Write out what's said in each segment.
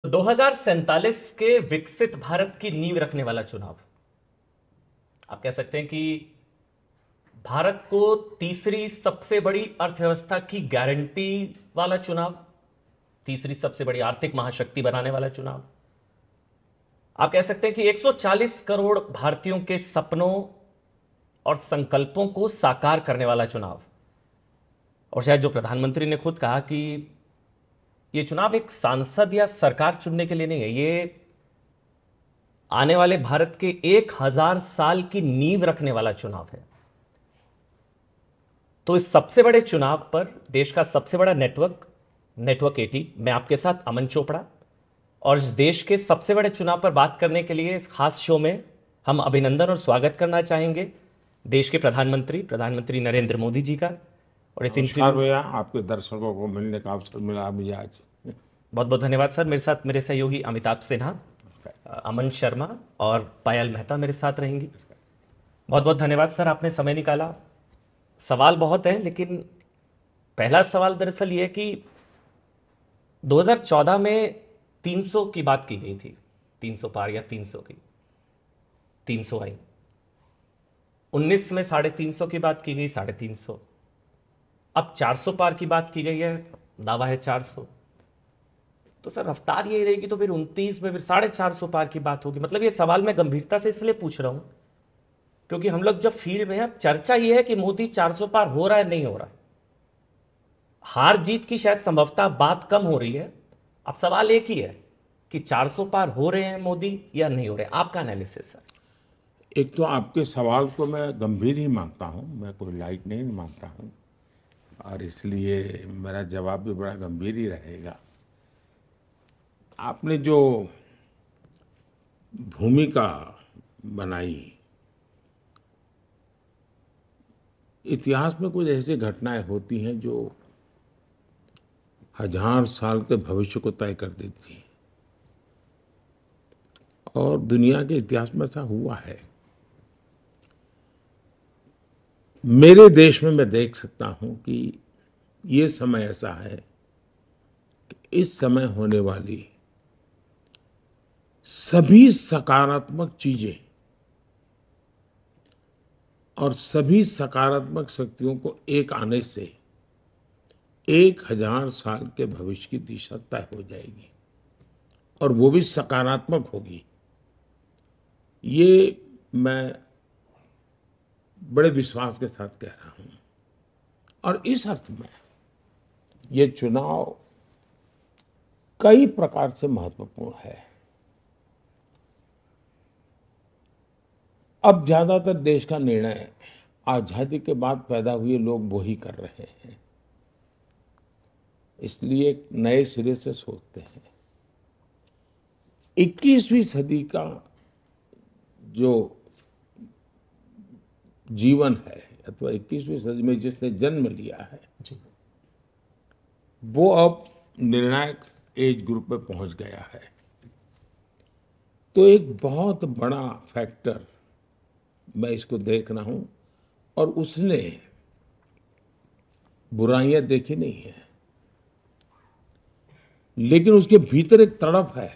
2047 के विकसित भारत की नींव रखने वाला चुनाव। आप कह सकते हैं कि भारत को तीसरी सबसे बड़ी अर्थव्यवस्था की गारंटी वाला चुनाव, तीसरी सबसे बड़ी आर्थिक महाशक्ति बनाने वाला चुनाव। आप कह सकते हैं कि 140 करोड़ भारतीयों के सपनों और संकल्पों को साकार करने वाला चुनाव। और शायद जो प्रधानमंत्री ने खुद कहा कि यह चुनाव एक सांसद या सरकार चुनने के लिए नहीं है, यह आने वाले भारत के 1000 साल की नींव रखने वाला चुनाव है। तो इस सबसे बड़े चुनाव पर देश का सबसे बड़ा नेटवर्क 80, मैं आपके साथ अमन चोपड़ा, और इस देश के सबसे बड़े चुनाव पर बात करने के लिए इस खास शो में हम अभिनंदन और स्वागत करना चाहेंगे देश के प्रधानमंत्री नरेंद्र मोदी जी का। और इस नमस्कार भैया, आपके दर्शकों को मिलने का अवसर मिला मुझे आज। बहुत बहुत धन्यवाद सर। मेरे साथ मेरे सहयोगी अमिताभ सिन्हा, अमन शर्मा और पायल मेहता मेरे साथ रहेंगी। बहुत बहुत धन्यवाद सर, आपने समय निकाला। सवाल बहुत है, लेकिन पहला सवाल दरअसल ये है कि 2014 में 300 की बात की गई थी, 300 पार या 300 की, 300 आई। 19 में 350 की बात की गई, 350। अब 400 पार की बात की गई है, दावा है 400। तो सर रफ्तार यही रहेगी तो फिर 29 में फिर 450 पार की बात होगी। मतलब ये सवाल मैं गंभीरता से इसलिए पूछ रहा हूं क्योंकि हम लोग जब फील्ड में हैं, अब चर्चा ये है कि मोदी 400 पार हो रहा है नहीं हो रहा है। हार जीत की शायद संभवतः बात कम हो रही है। अब सवाल एक ही है कि 400 पार हो रहे हैं मोदी या नहीं हो रहे। आपका एनालिसिस सर। एक तो आपके सवाल को मैं गंभीर ही मानता हूं, मैं कोई लाइट नहीं मानता हूं, और इसलिए मेरा जवाब भी बड़ा गंभीर ही रहेगा। आपने जो भूमिका बनाई, इतिहास में कुछ ऐसी घटनाएं होती हैं जो 1000 साल के भविष्य को तय कर देती हैं, और दुनिया के इतिहास में ऐसा हुआ है। मेरे देश में मैं देख सकता हूं कि ये समय ऐसा है कि इस समय होने वाली सभी सकारात्मक चीजें और सभी सकारात्मक शक्तियों को एक आने से 1000 साल के भविष्य की दिशा तय हो जाएगी, और वो भी सकारात्मक होगी। ये मैं बड़े विश्वास के साथ कह रहा हूं। और इस अर्थ में ये चुनाव कई प्रकार से महत्वपूर्ण है। अब ज्यादातर देश का निर्णय आजादी के बाद पैदा हुए लोग वो ही कर रहे हैं, इसलिए नए सिरे से सोचते हैं। 21वीं सदी का जो जीवन है, अथवा 21वीं सदी में जिसने जन्म लिया है जी। वो अब निर्णायक एज ग्रुप में पहुंच गया है। तो एक बहुत बड़ा फैक्टर मैं इसको देख रहा हूं, और उसने बुराइयां देखी नहीं है, लेकिन उसके भीतर एक तड़प है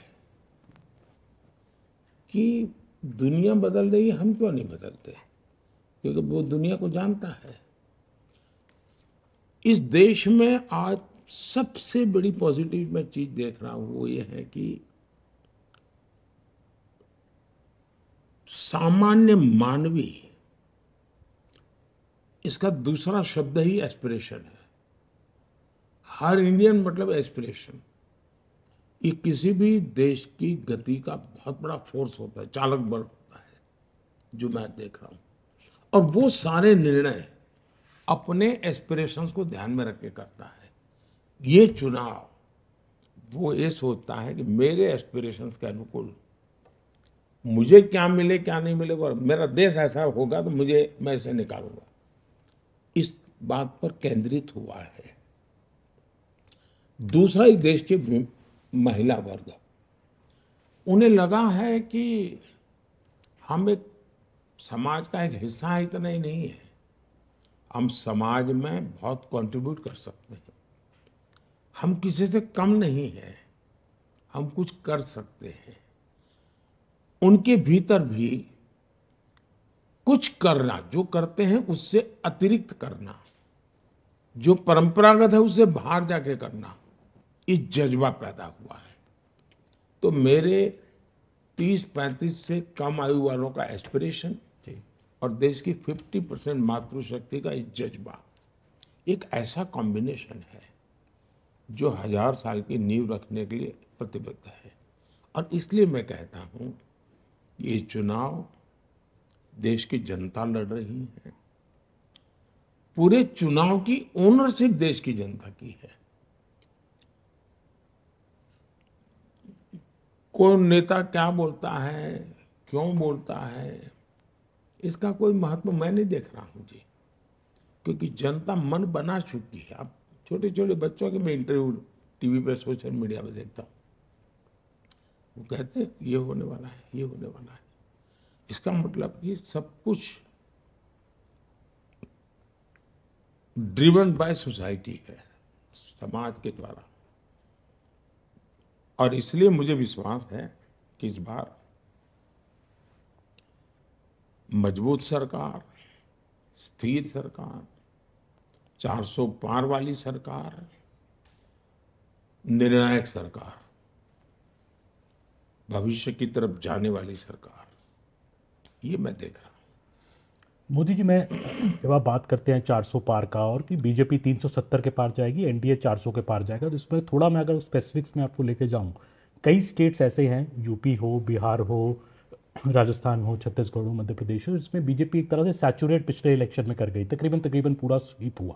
कि दुनिया बदल रही है, हम क्यों नहीं बदलते, क्योंकि वो दुनिया को जानता है। इस देश में आज सबसे बड़ी पॉजिटिव मैं चीज देख रहा हूं वो ये है कि सामान्य मानवी, इसका दूसरा शब्द ही एस्पिरेशन है। हर इंडियन मतलब एस्पिरेशन। ये किसी भी देश की गति का बहुत बड़ा फोर्स होता है, चालक बल होता है, जो मैं देख रहा हूं। और वो सारे निर्णय अपने एस्पिरेशंस को ध्यान में रख के करता है। ये चुनाव वो ये सोचता है कि मेरे एस्पिरेशंस के अनुकूल मुझे क्या मिले क्या नहीं मिले, और मेरा देश ऐसा होगा तो मैं इसे निकालूंगा, इस बात पर केंद्रित हुआ है। दूसरा, इस देश के महिला वर्ग, उन्हें लगा है कि हम एक समाज का एक हिस्सा है, इतना ही नहीं है, हम समाज में बहुत कंट्रीब्यूट कर सकते हैं। हम किसी से कम नहीं हैं, हम कुछ कर सकते हैं, उनके भीतर भी कुछ करना, जो करते हैं उससे अतिरिक्त करना, जो परंपरागत है उससे बाहर जाके करना, ये जज्बा पैदा हुआ है। तो मेरे 30-35 से कम आयु वालों का एस्पिरेशन और देश की 50% मातृशक्ति का ये जज्बा, एक ऐसा कॉम्बिनेशन है जो 1000 साल की नींव रखने के लिए प्रतिबद्ध है। और इसलिए मैं कहता हूं, ये चुनाव देश की जनता लड़ रही है, पूरे चुनाव की ओनरशिप देश की जनता की है। कौन नेता क्या बोलता है, क्यों बोलता है, इसका कोई महत्व मैं नहीं देख रहा हूं जी, क्योंकि जनता मन बना चुकी है। अब छोटे छोटे बच्चों के मैं इंटरव्यू टीवी पे, सोशल मीडिया पे देखता हूं, वो कहते हैं ये होने वाला है, ये होने वाला है। इसका मतलब ये सब कुछ ड्रिवन बाय सोसाइटी है, समाज के द्वारा। और इसलिए मुझे विश्वास है कि इस बार मजबूत सरकार, स्थिर सरकार, 400 पार वाली सरकार, निर्णायक सरकार, भविष्य की तरफ जाने वाली सरकार, ये मैं देख रहा हूं। मोदी जी, मैं जब आप बात करते हैं 400 पार का और कि बीजेपी 370 के पार जाएगी, एनडीए 400 के पार जाएगा, तो इसमें थोड़ा मैं अगर स्पेसिफिक्स में आपको लेके जाऊं, कई स्टेट्स ऐसे हैं, यूपी हो, बिहार हो, राजस्थान हो, छत्तीसगढ़ हो, मध्य प्रदेश हो, इसमें बीजेपी एक तरह से सैचुरेट पिछले इलेक्शन में कर गई, तकरीबन पूरा स्वीप हुआ।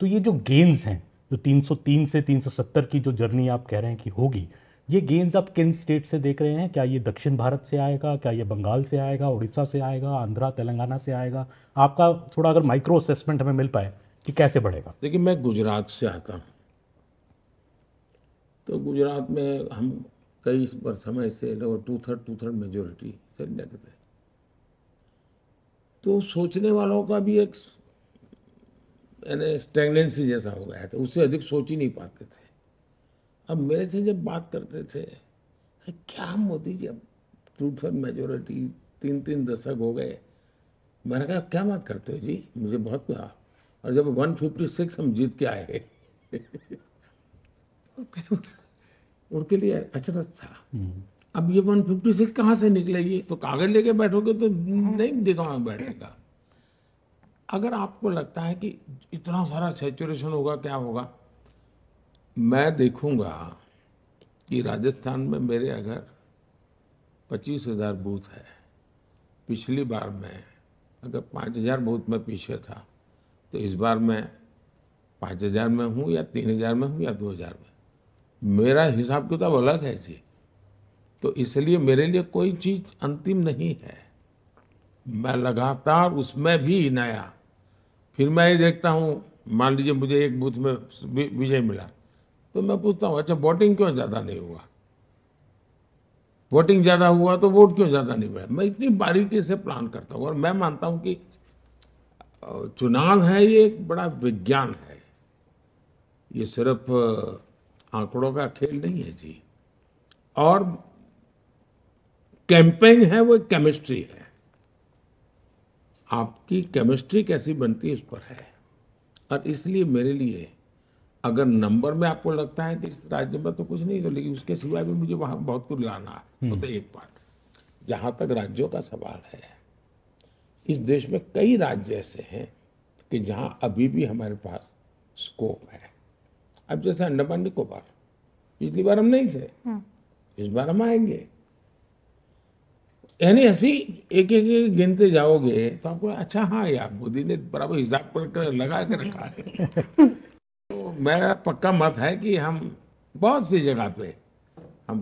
तो ये जो गेन्स हैं, जो 303 से 370 की जो जर्नी आप कह रहे हैं कि होगी, ये गेन्स आप किन स्टेट से देख रहे हैं? क्या ये दक्षिण भारत से आएगा, क्या ये बंगाल से आएगा, उड़ीसा से आएगा, आंध्रा तेलंगाना से आएगा? आपका थोड़ा अगर माइक्रो असेसमेंट हमें मिल पाए कि कैसे बढ़ेगा। देखिए, मैं गुजरात से आता हूँ, तो गुजरात में हम कई समय से लोग 2/3 मेजोरिटी से लेते थे। तो सोचने वालों का भी एक स्टैग्नेंसी जैसा हो गया था, उससे अधिक सोच ही नहीं पाते थे। अब मेरे से जब बात करते थे, क्या मोदी जी अब 2/3 मेजोरिटी, 3 दशक हो गए, मैंने कहा क्या बात करते हो जी, मुझे बहुत प्यार। और जब 156 हम जीत के आए उनके लिए अचरज था। अब ये 156 कहाँ से निकलेगी? तो कागज लेके बैठोगे तो नहीं दिखावा बैठेगा। अगर आपको लगता है कि इतना सारा सैचुरेशन होगा, क्या होगा, मैं देखूंगा कि राजस्थान में मेरे अगर 25,000 बूथ है, पिछली बार मैं अगर 5,000 बूथ में पीछे था, तो इस बार मैं 5,000 में हूँ या 3,000 में हूँ या 2,000 में, मेरा हिसाब किताब अलग है जी। तो इसलिए मेरे लिए कोई चीज अंतिम नहीं है, मैं लगातार उसमें भी नया। फिर मैं ये देखता हूँ, मान लीजिए मुझे एक बूथ में विजय मिला, तो मैं पूछता हूँ अच्छा वोटिंग क्यों ज्यादा नहीं हुआ, वोटिंग ज्यादा हुआ तो वोट क्यों ज्यादा नहीं मिला। मैं इतनी बारीकी से प्लान करता हूँ, और मैं मानता हूँ कि चुनाव है ये एक बड़ा विज्ञान है, ये सिर्फ आंकड़ों का खेल नहीं है जी। और कैंपेन है वो एक केमिस्ट्री है, आपकी केमिस्ट्री कैसी बनती है उस पर है। और इसलिए मेरे लिए अगर नंबर में आपको लगता है कि इस राज्य में तो कुछ नहीं, तो लेकिन उसके सिवाय भी मुझे वहां बहुत कुछ लाना है। तो एक बात, जहां तक राज्यों का सवाल है, इस देश में कई राज्य ऐसे हैं कि जहां अभी भी हमारे पास स्कोप है। अब जैसे अंडमान निकोबार, पिछली बार हम नहीं थे, इस बार हम आएंगे। यानी ऐसी एक एक गिनते जाओगे तो आपको अच्छा, हाँ यार मोदी ने बराबर हिसाब कर लगा के रखा है। तो मेरा पक्का मत है कि हम बहुत सी जगह पे हम